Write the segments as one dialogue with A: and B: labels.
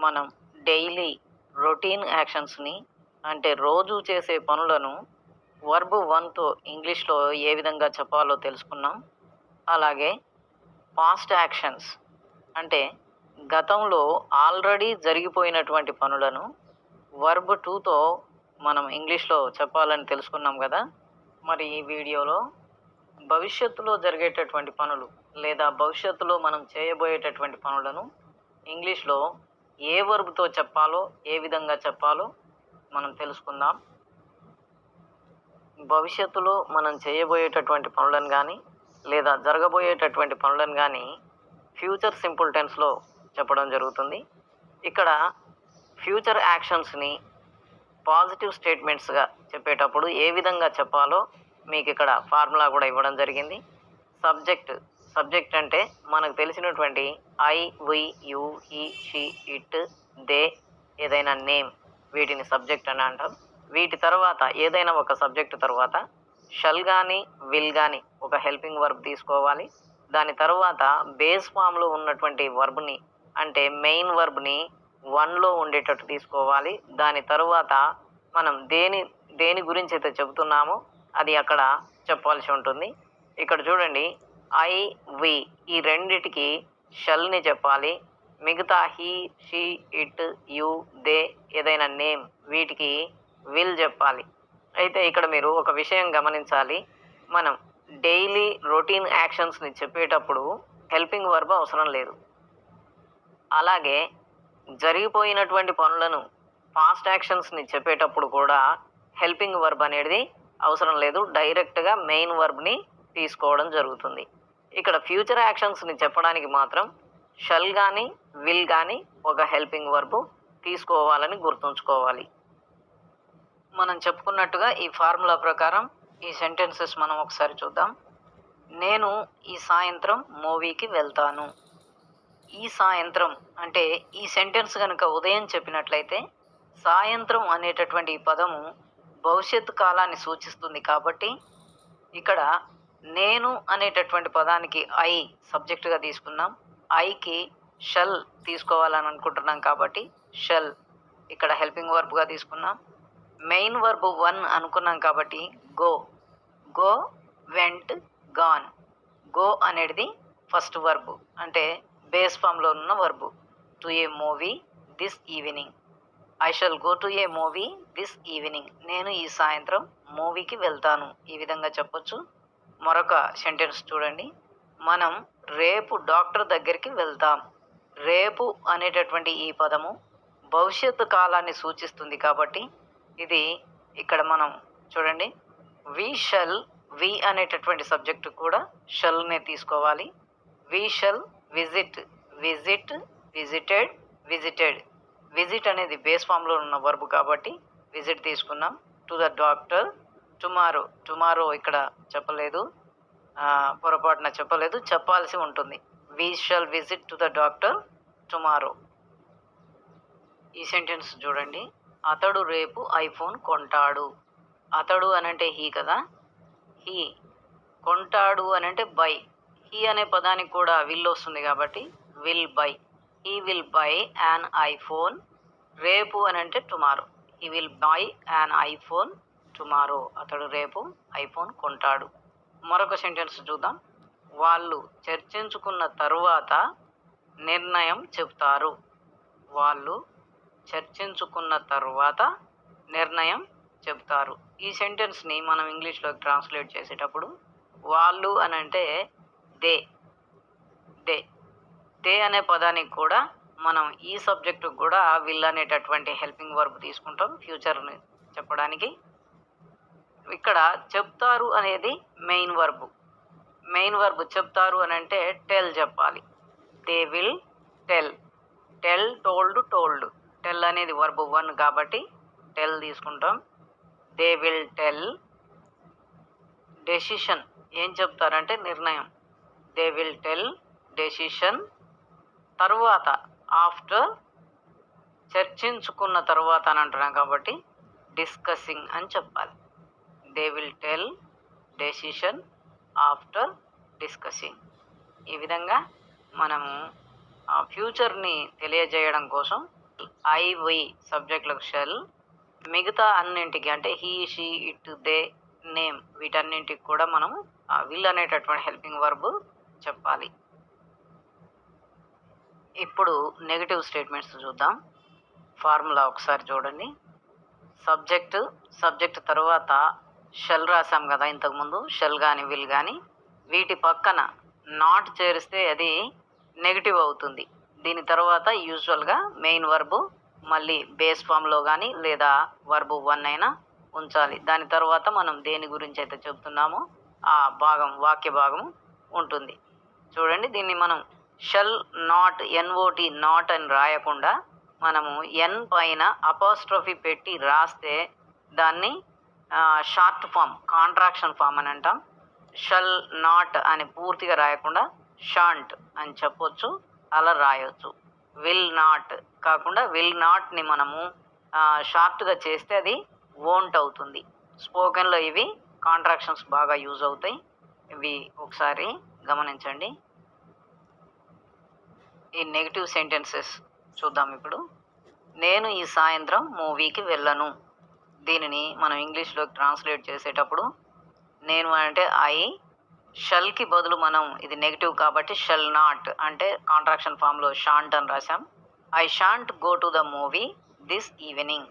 A: మనం daily routine యాక్షన్స్ని అంటే రోజు చేసే పనులను వర్బ్ వన్తో ఇంగ్లీష్లో ఏ విధంగా చెప్పాలో తెలుసుకున్నాం. అలాగే పాస్ట్ యాక్షన్స్ అంటే గతంలో ఆల్రెడీ జరిగిపోయినటువంటి పనులను వర్బ్ టూతో మనం ఇంగ్లీష్లో చెప్పాలని తెలుసుకున్నాం కదా. మరి ఈ వీడియోలో భవిష్యత్తులో జరిగేటటువంటి పనులు లేదా భవిష్యత్తులో మనం చేయబోయేటటువంటి పనులను ఇంగ్లీష్లో ఏ వర్బ్తో చెప్పాలో ఏ విధంగా చెప్పాలో మనం తెలుసుకుందాం. భవిష్యత్తులో మనం చేయబోయేటటువంటి పనులను కానీ లేదా జరగబోయేటటువంటి పనులను కానీ ఫ్యూచర్ సింపుల్ టెన్స్లో చెప్పడం జరుగుతుంది. ఇక్కడ ఫ్యూచర్ యాక్షన్స్ని పాజిటివ్ స్టేట్మెంట్స్గా చెప్పేటప్పుడు ఏ విధంగా చెప్పాలో మీకు ఇక్కడ ఫార్ములా కూడా ఇవ్వడం జరిగింది. సబ్జెక్ట్ అంటే మనకు తెలిసినటువంటి I, we, you, he, she, it, they ఏదైనా నేమ్ వీటిని సబ్జెక్ట్ అని అంటాం. వీటి తర్వాత ఏదైనా ఒక సబ్జెక్ట్ తర్వాత షల్ కానీ విల్ కానీ ఒక హెల్పింగ్ వర్బ్ తీసుకోవాలి. దాని తర్వాత బేస్ ఫామ్లో ఉన్నటువంటి వర్బ్ని అంటే మెయిన్ వర్బ్ని వన్లో ఉండేటట్టు తీసుకోవాలి. దాని తర్వాత మనం దేని గురించి అయితే చెబుతున్నామో అది అక్కడ చెప్పాల్సి ఉంటుంది. ఇక్కడ చూడండి, ఐ, వి ఈ రెండిటికి షల్ని చెప్పాలి. మిగతా he, she, it, you, they ఏదైనా నేమ్ వీటికి విల్ చెప్పాలి. అయితే ఇక్కడ మీరు ఒక విషయం గమనించాలి. మనం డైలీ రొటీన్ యాక్షన్స్ని చెప్పేటప్పుడు హెల్పింగ్ వర్బ్ అవసరం లేదు. అలాగే జరిగిపోయినటువంటి పనులను పాస్ట్ యాక్షన్స్ని చెప్పేటప్పుడు కూడా హెల్పింగ్ వర్బ్ అనేది అవసరం లేదు. డైరెక్ట్గా మెయిన్ వర్బ్ని తీసుకోవడం జరుగుతుంది. ఇక్కడ ఫ్యూచర్ యాక్షన్స్ని చెప్పడానికి మాత్రం షల్ కానీ విల్ కానీ ఒక హెల్పింగ్ వర్బ్ తీసుకోవాలని గుర్తుంచుకోవాలి. మనం చెప్పుకున్నట్టుగా ఈ ఫార్ములా ప్రకారం ఈ సెంటెన్సెస్ మనం ఒకసారి చూద్దాం. నేను ఈ సాయంత్రం మూవీకి వెళ్తాను. ఈ సాయంత్రం అంటే ఈ సెంటెన్స్ కనుక ఉదయం చెప్పినట్లయితే సాయంత్రం అనేటటువంటి ఈ పదము భవిష్యత్తు కాలాన్ని సూచిస్తుంది. కాబట్టి ఇక్కడ నేను అనేటటువంటి పదానికి ఐ సబ్జెక్టుగా తీసుకున్నాం. ఐకి షల్ తీసుకోవాలని అనుకుంటున్నాం కాబట్టి షల్ ఇక్కడ హెల్పింగ్ వర్బ్గా తీసుకున్నాం. మెయిన్ వర్బ్ వన్ అనుకున్నాం కాబట్టి గో, వెంట్, గాన్. గో అనేది ఫస్ట్ వర్బ్ అంటే బేస్ ఫామ్లో ఉన్న verb. To A movie this evening. I shall go to A movie this evening. నేను ఈ సాయంత్రం మూవీకి వెళ్తాను. ఈ విధంగా చెప్పొచ్చు. మరొక సెంటెన్స్ చూడండి, మనం రేపు డాక్టర్ దగ్గరికి వెళ్తాం. రేపు అనేటటువంటి ఈ పదము భవిష్యత్తు కాలాన్ని సూచిస్తుంది కాబట్టి ఇది ఇక్కడ మనం చూడండి, వి అనేటటువంటి సబ్జెక్టు కూడా షల్నే తీసుకోవాలి. We shall visit, visited. Visit అనేది బేస్ ఫామ్లో ఉన్న వర్బ్ కాబట్టి విజిట్ తీసుకున్నాం. టు ద డాక్టర్ టుమారో ఇక్కడ చెప్పలేదు, పొరపాటున చెప్పలేదు, చెప్పాల్సి ఉంటుంది. We shall visit to the doctor tomorrow. ఈ సెంటెన్స్ చూడండి, అతడు రేపు ఐఫోన్ కొంటాడు. అతడు అనంటే హీ కదా, హీ. కొంటాడు అనంటే బై. హీ అనే పదానికి కూడా విల్ వస్తుంది కాబట్టి will buy. He will buy an iPhone. రేపు అనంటే tomorrow. He will buy an iPhone tomorrow. అతడు రేపు ఐఫోన్ కొంటాడు. మరొక సెంటెన్స్ చూద్దాం, వాళ్ళు చర్చించుకున్న తరువాత నిర్ణయం చెప్తారు. వాళ్ళు చర్చించుకున్న తరువాత నిర్ణయం చెప్తారు. ఈ సెంటెన్స్ని మనం ఇంగ్లీష్లో ట్రాన్స్లేట్ చేసేటప్పుడు వాళ్ళు అని అంటే దే అనే పదానికి కూడా మనం ఈ సబ్జెక్టు కూడా విల్ అనేటటువంటి హెల్పింగ్ వర్బ్ తీసుకుంటాం ఫ్యూచర్ని చెప్పడానికి. ఇక్కడ చెప్తారు అనేది మెయిన్ వర్బ్ చెప్తారు అని అంటే టెల్ చెప్పాలి. They will tell. Told. Tell అనేది వర్బ్ వన్ కాబట్టి టెల్ తీసుకుంటాం. They will tell. డెసిషన్ ఏం చెప్తారంటే నిర్ణయం. They will tell decision. తర్వాత ఆఫ్టర్, చర్చించుకున్న తర్వాత అని అంటున్నాం కాబట్టి డిస్కసింగ్ అని చెప్పాలి. They will tell decision after discussing. ఈ విధంగా మనము ఫ్యూచర్ని తెలియజేయడం కోసం ఐ వి సబ్జెక్టులకు షెల్, మిగతా అన్నింటికి అంటే he she it they name వీటన్నింటికి కూడా మనం విల్ అనేటటువంటి హెల్పింగ్ వర్బ్ చెప్పాలి. ఇప్పుడు నెగటివ్ స్టేట్మెంట్స్ చూద్దాం. ఫార్ములా ఒకసారి చూడండి. సబ్జెక్ట్ తర్వాత షెల్ రాసాం కదా ఇంతకుముందు, షెల్ కానీ విల్ కానీ, వీటి పక్కన నాట్ చేరిస్తే అది నెగిటివ్ అవుతుంది. దీని తర్వాత యూజువల్గా మెయిన్ వర్బ్ మళ్ళీ బేస్ ఫామ్లో కానీ లేదా వర్బ్ 1 అయినా ఉంచాలి. దాని తర్వాత మనం దేని గురించి అయితే చెప్తున్నామో ఆ భాగం వాక్య భాగం ఉంటుంది. చూడండి, దీన్ని మనం షెల్ నాట్ NOT నాట్ అని రాయకుండా మనము ఎన్ పైన అపాస్ట్రఫీ పెట్టి రాస్తే దాన్ని షార్ట్ ఫామ్ కాంట్రాక్షన్ ఫామ్ అని అంటాం. షెల్ నాట్ అని పూర్తిగా రాయకుండా షాంట్ అని చెప్పొచ్చు, అలా రాయొచ్చు. విల్ నాట్ కాకుండా విల్ నాట్ని మనము షార్ట్గా చేస్తే అది వోంట్ అవుతుంది. స్పోకెన్లో ఇవి కాంట్రాక్షన్స్ బాగా యూజ్ అవుతాయి. ఇవి ఒకసారి గమనించండి. ఈ నెగిటివ్ సెంటెన్సెస్ చూద్దాం ఇప్పుడు. నేను ఈ సాయంత్రం మూవీకి వెళ్ళను. దీనిని మనం ఇంగ్లీష్లోకి ట్రాన్స్లేట్ చేసేటప్పుడు నేను అంటే ఐ, షెల్కి బదులు మనం ఇది నెగిటివ్ కాబట్టి షెల్ నాట్ అంటే కాంట్రాక్షన్ ఫామ్లో షాంట్ అని రాశాం. I shan't go to the movie this evening.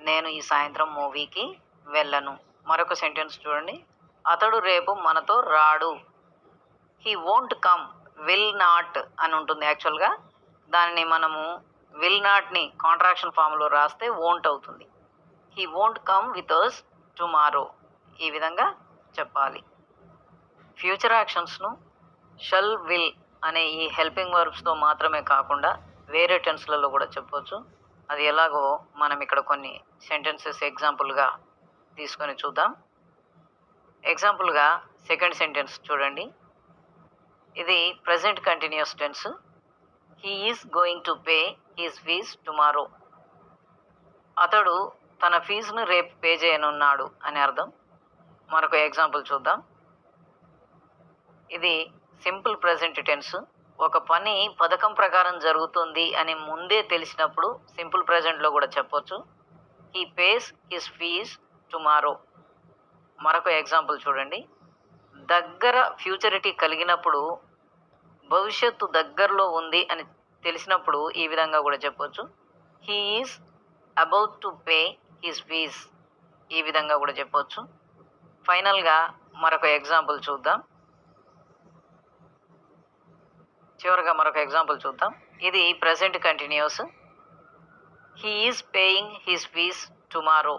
A: నేను ఈ సాయంత్రం మూవీకి వెళ్ళను. మరొక సెంటెన్స్ చూడండి. అతడు రేపు మనతో రాడు. He won't come, will not అని ఉంటుంది యాక్చువల్గా. దానిని మనము విల్ నాట్ని కాంట్రాక్షన్ ఫామ్లో రాస్తే వోంట్ అవుతుంది. He won't come with us tomorrow. ఈ విధంగా చెప్పాలి. ఫ్యూచర్ యాక్షన్స్ను షల్ విల్ అనే ఈ హెల్పింగ్ వర్బ్స్తో మాత్రమే కాకుండా వేరే టెన్స్లలో కూడా చెప్పవచ్చు. అది ఎలాగో మనం ఇక్కడ కొన్ని సెంటెన్సెస్ ఎగ్జాంపుల్గా తీసుకొని చూద్దాం. ఎగ్జాంపుల్గా సెకండ్ సెంటెన్స్ చూడండి. ఇది present continuous tense. He is going to pay his fees tomorrow. అతడు తన ఫీజును రేపు పే చేయనున్నాడు అని అర్థం. మరొక ఎగ్జాంపుల్ చూద్దాం. ఇది సింపుల్ ప్రెజెంట్ టెన్స్. ఒక పని పథకం ప్రకారం జరుగుతుంది అని ముందే తెలిసినప్పుడు సింపుల్ ప్రెజెంట్లో కూడా చెప్పొచ్చు. He pays his fees tomorrow. మరొక ఎగ్జాంపుల్ చూడండి. దగ్గర ఫ్యూచరిటీ కలిగినప్పుడు, భవిష్యత్తు దగ్గరలో ఉంది అని తెలిసినప్పుడు ఈ విధంగా కూడా చెప్పొచ్చు. He is about to pay his fees. ఈ విధంగా కూడా చెప్పొచ్చు. ఫైనల్గా మరొక ఎగ్జాంపుల్ చూద్దాం. చివరిగా మరొక ఎగ్జాంపుల్ చూద్దాం. ఇది present continuous. He is paying his fees tomorrow.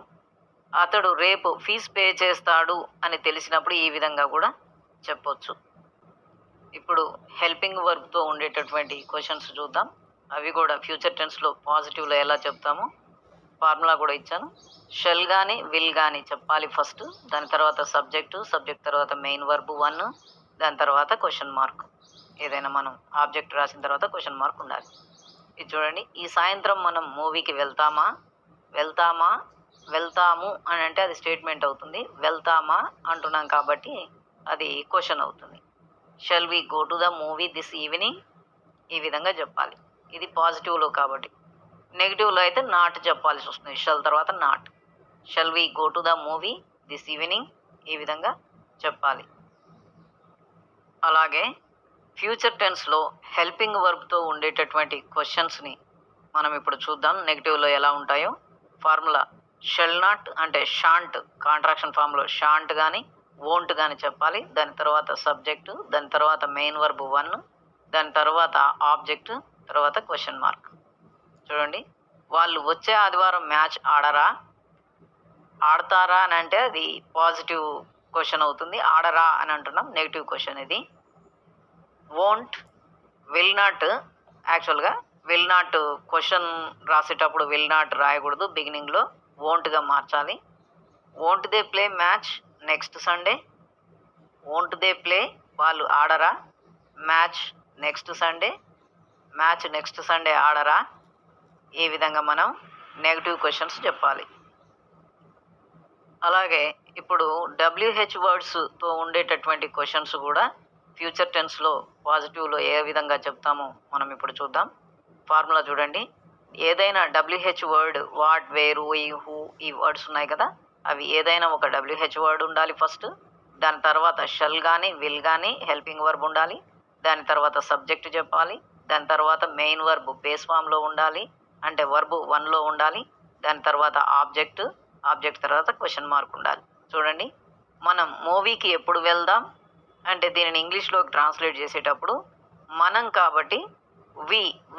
A: అతడు రేపు ఫీజ్ పే చేస్తాడు అని తెలిసినప్పుడు ఈ విధంగా కూడా చెప్పొచ్చు. ఇప్పుడు హెల్పింగ్ వర్బ్తో ఉండేటటువంటి క్వశ్చన్స్ చూద్దాం. అవి కూడా ఫ్యూచర్ టెన్స్లో పాజిటివ్లో ఎలా చెప్తామో ఫార్ములా కూడా ఇచ్చాను. షెల్ కానీ విల్ కానీ చెప్పాలి ఫస్ట్. దాని తర్వాత సబ్జెక్ట్ తర్వాత మెయిన్ వర్బ్ 1, దాని తర్వాత క్వశ్చన్ మార్క్. ఏదైనా మనం ఆబ్జెక్ట్ రాసిన తర్వాత క్వశ్చన్ మార్క్ ఉండాలి. ఇది చూడండి. ఈ సాయంత్రం మనం మూవీకి వెళ్తాము అని అంటే అది స్టేట్మెంట్ అవుతుంది. వెళ్తామా అంటున్నాం కాబట్టి అది క్వశ్చన్ అవుతుంది. Shall we go to the movie this evening. ఈ విధంగా చెప్పాలి. ఇది పాజిటివ్లో కాబట్టి. నెగిటివ్లో అయితే నాట్ చెప్పాల్సి వస్తుంది. షెల్ తర్వాత not. Shall we go to the movie this evening. ఈ విధంగా చెప్పాలి. అలాగే ఫ్యూచర్ టెన్స్లో హెల్పింగ్ వర్బ్తో ఉండేటటువంటి క్వశ్చన్స్ని మనం ఇప్పుడు చూద్దాం. నెగిటివ్లో ఎలా ఉంటాయో. ఫార్ములా షెల్ నాట్ అంటే షాంట్ కాంట్రాక్షన్ ఫామ్లో షాంట్ కానీ వోంట్ కానీ చెప్పాలి. దాని తర్వాత సబ్జెక్టు, దాని తర్వాత మెయిన్ వర్బ్ 1, దాని తర్వాత ఆబ్జెక్ట్, తర్వాత క్వశ్చన్ మార్క్. చూడండి. వాళ్ళు వచ్చే ఆదివారం మ్యాచ్ ఆడతారా అని అంటే అది పాజిటివ్ క్వశ్చన్ అవుతుంది. ఆడరా అని అంటున్నాం, నెగిటివ్ క్వశ్చన్ ఇది. Won't, will not. యాక్చువల్గా విల్ నాట్ క్వశ్చన్ రాసేటప్పుడు విల్ నాట్ రాయకూడదు, బిగినింగ్లో వోంట్గా మార్చాలి. Won't they play match next Sunday. Won't they play వాళ్ళు ఆడరా. Match next Sunday. Match next Sunday ఆడరా. ఈ విధంగా మనం నెగిటివ్ క్వశ్చన్స్ చెప్పాలి. అలాగే ఇప్పుడు WH వర్డ్స్తో ఉండేటటువంటి క్వశ్చన్స్ కూడా ఫ్యూచర్ టెన్స్లో పాజిటివ్లో ఏ విధంగా చెప్తామో మనం ఇప్పుడు చూద్దాం. ఫార్ములా చూడండి. ఏదైనా WH word, what, where, why, who, ఈ వర్డ్స్ ఉన్నాయి కదా, అవి ఏదైనా ఒక WH వర్డ్ ఉండాలి ఫస్ట్. దాని తర్వాత షల్ కానీ, విల్ కానీ హెల్పింగ్ వర్బ్ ఉండాలి. దాని తర్వాత సబ్జెక్ట్ చెప్పాలి. దాని తర్వాత మెయిన్ వర్బ్ బేస్ ఫామ్లో ఉండాలి, అంటే వర్బ్ 1లో ఉండాలి. దాని తర్వాత ఆబ్జెక్ట్ తర్వాత క్వశ్చన్ మార్క్ ఉండాలి. చూడండి, మనం మూవీకి ఎప్పుడు వెళ్దాం అంటే దీనిని ఇంగ్లీష్లోకి ట్రాన్స్లేట్ చేసేటప్పుడు మనం కాబట్టి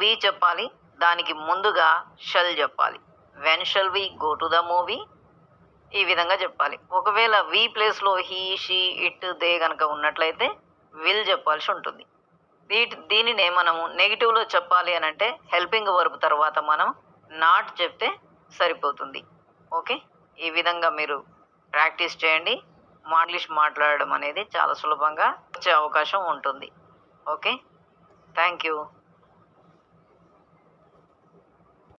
A: వి చెప్పాలి, దానికి ముందుగా షల్ చెప్పాలి. When shall we go to the movie, ఈ విధంగా చెప్పాలి. ఒకవేళ వి ప్లేస్లో హీ, షీ, ఇట్, దే కనుక ఉన్నట్లయితే విల్ చెప్పాల్సి ఉంటుంది. దీనినే మనము నెగిటివ్లో చెప్పాలి అని అంటే హెల్పింగ్ వర్బ్ తర్వాత మనం నాట్ చెప్తే సరిపోతుంది. ఓకే, ఈ విధంగా మీరు ప్రాక్టీస్ చేయండి. ఇంగ్లీష్ మాట్లాడడం అనేది చాలా సులభంగా వచ్చే అవకాశం ఉంటుంది. Okay, thank you.